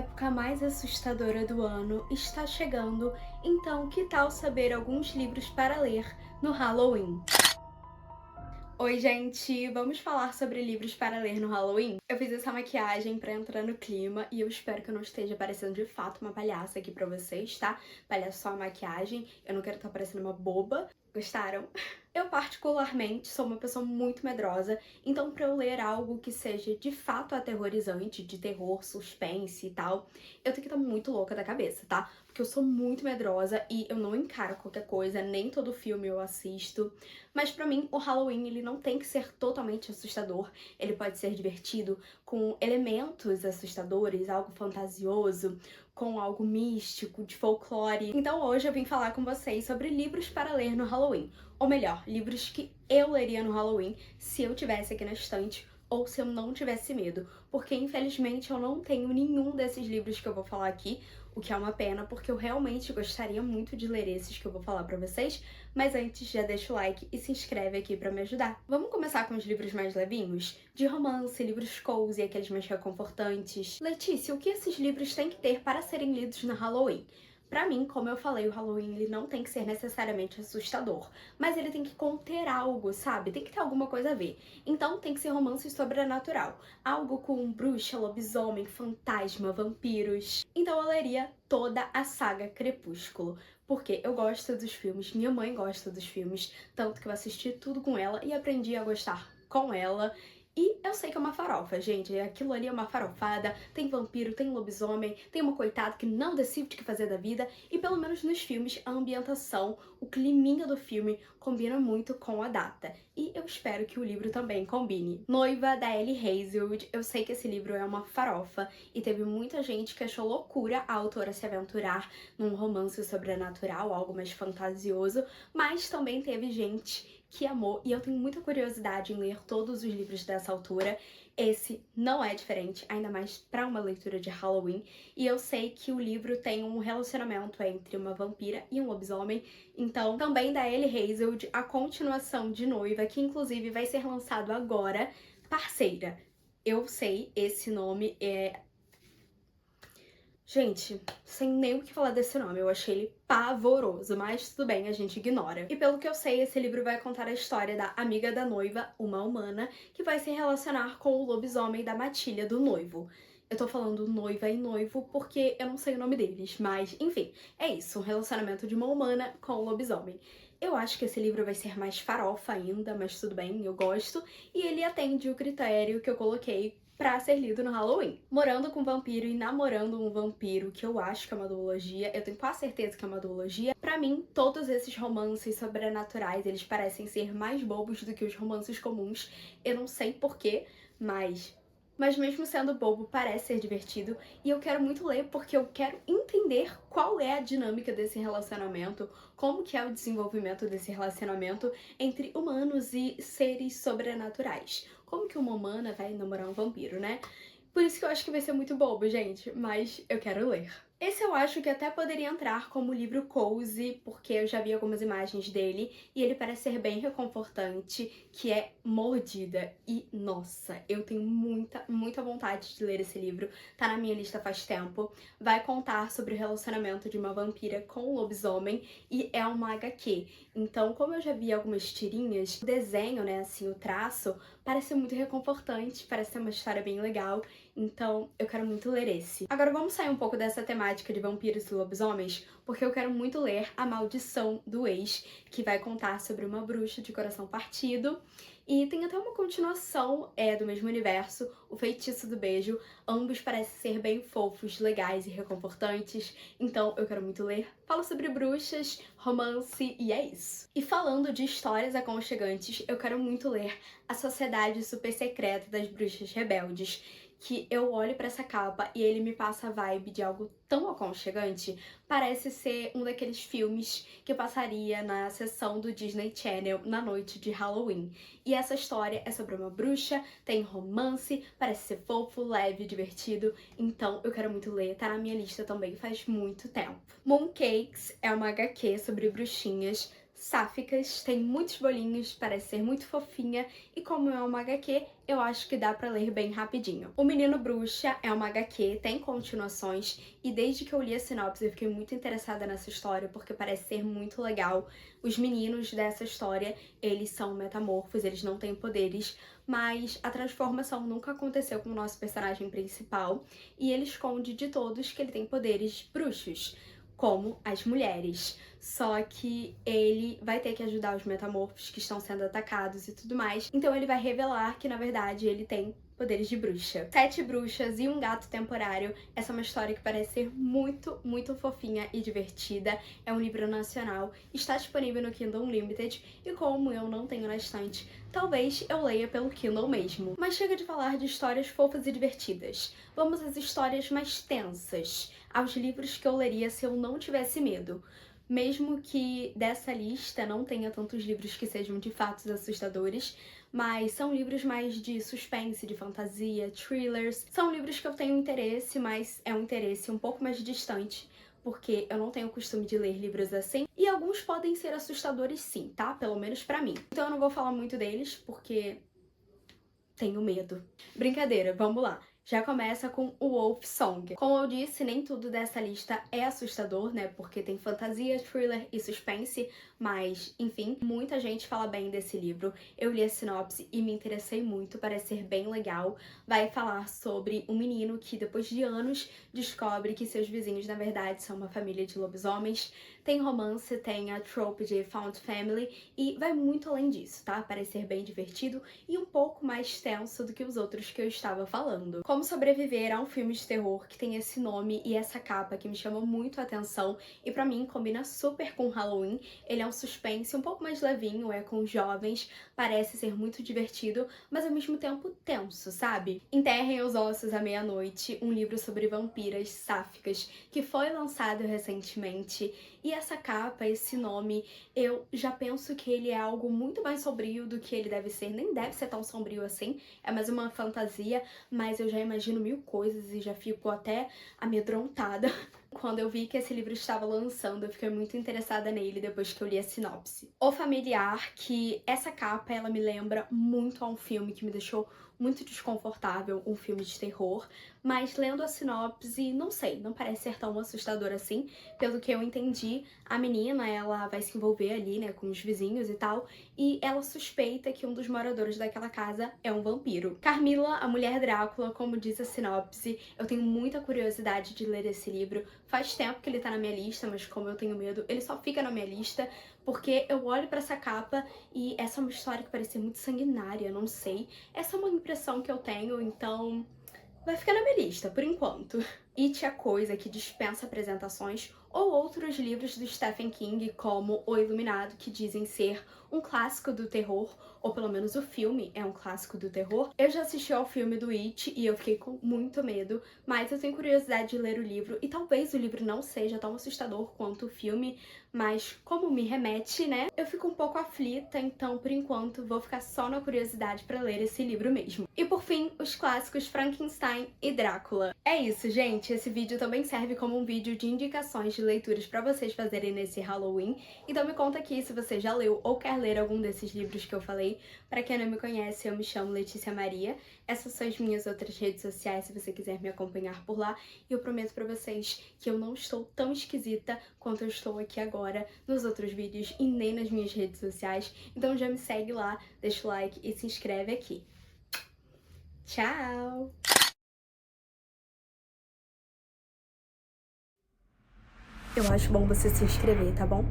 época mais assustadora do ano está chegando, então que tal saber alguns livros para ler no Halloween? Oi, gente! Vamos falar sobre livros para ler no Halloween? Eu fiz essa maquiagem pra entrar no clima e eu espero que eu não esteja parecendo de fato uma palhaça aqui pra vocês, tá? Palhaça só a maquiagem, eu não quero estar parecendo uma boba. Gostaram? Eu particularmente sou uma pessoa muito medrosa, então pra eu ler algo que seja de fato aterrorizante, de terror, suspense e tal, eu tenho que estar muito louca da cabeça, tá? Porque eu sou muito medrosa e eu não encaro qualquer coisa, nem todo filme eu assisto. Mas pra mim, o Halloween, ele não tem que ser totalmente assustador, ele pode ser divertido, com elementos assustadores, algo fantasioso, com algo místico, de folclore. Então hoje eu vim falar com vocês sobre livros para ler no Halloween. Ou melhor, livros que eu leria no Halloween se eu tivesse aqui na estante ou se eu não tivesse medo. Porque infelizmente eu não tenho nenhum desses livros que eu vou falar aqui, o que é uma pena, porque eu realmente gostaria muito de ler esses que eu vou falar pra vocês, mas antes já deixa o like e se inscreve aqui pra me ajudar. Vamos começar com os livros mais levinhos? De romance, livros cozy, aqueles mais reconfortantes. Letícia, o que esses livros têm que ter para serem lidos no Halloween? Pra mim, como eu falei, o Halloween ele não tem que ser necessariamente assustador, mas ele tem que conter algo, sabe? Tem que ter alguma coisa a ver. Então tem que ser romance sobrenatural, algo com bruxa, lobisomem, fantasma, vampiros. Então eu leria toda a saga Crepúsculo, porque eu gosto dos filmes, minha mãe gosta dos filmes, tanto que eu assisti tudo com ela e aprendi a gostar com ela. E eu sei que é uma farofa, gente, aquilo ali é uma farofada, tem vampiro, tem lobisomem, tem uma coitada que não decide o que fazer da vida, e pelo menos nos filmes, a ambientação, o climinha do filme combina muito com a data. E eu espero que o livro também combine. Noiva, da Ellie Hazelwood, eu sei que esse livro é uma farofa, e teve muita gente que achou loucura a autora se aventurar num romance sobrenatural, algo mais fantasioso, mas também teve gente que amou, e eu tenho muita curiosidade em ler todos os livros dessa autora. Esse não é diferente, ainda mais para uma leitura de Halloween, e eu sei que o livro tem um relacionamento entre uma vampira e um lobisomem, então também da Ellie Hazelwood, a continuação de Noiva, que inclusive vai ser lançado agora, Parceira. Eu sei, esse nome é... Gente, sem nem o que falar desse nome, eu achei ele pavoroso, mas tudo bem, a gente ignora. E pelo que eu sei, esse livro vai contar a história da amiga da noiva, uma humana, que vai se relacionar com o lobisomem da matilha do noivo. Eu tô falando noiva e noivo porque eu não sei o nome deles, mas enfim, é isso, um relacionamento de uma humana com o lobisomem. Eu acho que esse livro vai ser mais farofa ainda, mas tudo bem, eu gosto, e ele atende o critério que eu coloquei pra ser lido no Halloween. Morando com um vampiro e namorando um vampiro, que eu acho que é uma duologia, eu tenho quase certeza que é uma duologia. Pra mim, todos esses romances sobrenaturais, eles parecem ser mais bobos do que os romances comuns. Eu não sei porquê, mas mesmo sendo bobo, parece ser divertido, e eu quero muito ler porque eu quero entender qual é a dinâmica desse relacionamento, como que é o desenvolvimento desse relacionamento entre humanos e seres sobrenaturais. Como que uma humana vai namorar um vampiro, né? Por isso que eu acho que vai ser muito bobo, gente, mas eu quero ler. Esse eu acho que até poderia entrar como livro cozy, porque eu já vi algumas imagens dele e ele parece ser bem reconfortante, que é Mordida. E, nossa, eu tenho muita vontade de ler esse livro, tá na minha lista faz tempo. Vai contar sobre o relacionamento de uma vampira com um lobisomem e é uma HQ. Então, como eu já vi algumas tirinhas, o desenho, né, assim, o traço, parece muito reconfortante, parece ser uma história bem legal. Então, eu quero muito ler esse. Agora vamos sair um pouco dessa temática de vampiros e lobisomens, porque eu quero muito ler A Maldição do Ex, que vai contar sobre uma bruxa de coração partido. E tem até uma continuação do mesmo universo, O Feitiço do Beijo. Ambos parecem ser bem fofos, legais e reconfortantes, então eu quero muito ler. Fala sobre bruxas, romance e é isso. E falando de histórias aconchegantes, eu quero muito ler A Sociedade Super Secreta das Bruxas Rebeldes, que eu olho pra essa capa e ele me passa a vibe de algo tão aconchegante. Parece ser um daqueles filmes que eu passaria na sessão do Disney Channel na noite de Halloween. E essa história é sobre uma bruxa, tem romance, parece ser fofo, leve, divertido, então eu quero muito ler, tá na minha lista também faz muito tempo. Mooncakes é uma HQ sobre bruxinhas, sáficas, tem muitos bolinhos, parece ser muito fofinha e como é uma HQ, eu acho que dá pra ler bem rapidinho. O Menino Bruxa é uma HQ, tem continuações e desde que eu li a sinopse eu fiquei muito interessada nessa história porque parece ser muito legal. Os meninos dessa história, eles são metamorfos, eles não têm poderes, mas a transformação nunca aconteceu com o nosso personagem principal e ele esconde de todos que ele tem poderes bruxos, como as mulheres. Só que ele vai ter que ajudar os metamorfos que estão sendo atacados e tudo mais. Então ele vai revelar que, na verdade, ele tem poderes de bruxa. 7 bruxas e um gato temporário. Essa é uma história que parece ser muito, muito fofinha e divertida. É um livro nacional, está disponível no Kindle Unlimited e como eu não tenho na estante, talvez eu leia pelo Kindle mesmo. Mas chega de falar de histórias fofas e divertidas. Vamos às histórias mais tensas, aos livros que eu leria se eu não tivesse medo. Mesmo que dessa lista não tenha tantos livros que sejam de fato assustadores, mas são livros mais de suspense, de fantasia, thrillers. São livros que eu tenho interesse, mas é um interesse um pouco mais distante, porque eu não tenho o costume de ler livros assim. E alguns podem ser assustadores sim, tá? Pelo menos pra mim. Então eu não vou falar muito deles, porque tenho medo. Brincadeira, vamos lá. Já começa com o Wolf Song. Como eu disse, nem tudo dessa lista é assustador, né? Porque tem fantasia, thriller e suspense, mas, enfim, muita gente fala bem desse livro. Eu li a sinopse e me interessei muito, parece ser bem legal. Vai falar sobre um menino que, depois de anos, descobre que seus vizinhos, na verdade, são uma família de lobisomens. Tem romance, tem a trope de Found Family e vai muito além disso, tá? Parece ser bem divertido e um pouco mais tenso do que os outros que eu estava falando. Como sobreviver a um filme de terror que tem esse nome e essa capa que me chamou muito a atenção e pra mim combina super com Halloween. Ele é um suspense um pouco mais levinho, é com jovens, parece ser muito divertido, mas ao mesmo tempo tenso, sabe? Enterrem os Ossos à Meia-Noite, um livro sobre vampiras sáficas que foi lançado recentemente. E essa capa, esse nome, eu já penso que ele é algo muito mais sombrio do que ele deve ser. Nem deve ser tão sombrio assim, é mais uma fantasia, mas eu já imagino mil coisas e já fico até amedrontada. Quando eu vi que esse livro estava lançando, eu fiquei muito interessada nele depois que eu li a sinopse. O Familiar, que essa capa, ela me lembra muito a um filme que me deixou muito desconfortável, um filme de terror, mas lendo a sinopse, não sei, não parece ser tão assustador assim. Pelo que eu entendi, a menina, ela vai se envolver ali, né, com os vizinhos e tal, e ela suspeita que um dos moradores daquela casa é um vampiro. Carmila, a Mulher Drácula, como diz a sinopse, eu tenho muita curiosidade de ler esse livro. Faz tempo que ele tá na minha lista, mas como eu tenho medo, ele só fica na minha lista, porque eu olho pra essa capa e essa é uma história que parece ser muito sanguinária, não sei. Essa é uma impressão que eu tenho, então vai ficar na minha lista, por enquanto. It, a Coisa que dispensa apresentações, ou outros livros do Stephen King, como O Iluminado, que dizem ser um clássico do terror, ou pelo menos o filme é um clássico do terror. Eu já assisti ao filme do It e eu fiquei com muito medo, mas eu tenho curiosidade de ler o livro, e talvez o livro não seja tão assustador quanto o filme, mas como me remete, né, eu fico um pouco aflita, então por enquanto vou ficar só na curiosidade pra ler esse livro mesmo. E por fim, os clássicos Frankenstein e Drácula. É isso, gente, esse vídeo também serve como um vídeo de indicações de leituras pra vocês fazerem nesse Halloween, então me conta aqui se você já leu ou quer ler algum desses livros que eu falei. Pra quem não me conhece, eu me chamo Letícia Maria, essas são as minhas outras redes sociais se você quiser me acompanhar por lá, e eu prometo pra vocês que eu não estou tão esquisita quanto eu estou aqui agora nos outros vídeos e nem nas minhas redes sociais, então já me segue lá, deixa o like e se inscreve aqui. Tchau! Eu acho bom você se inscrever, tá bom?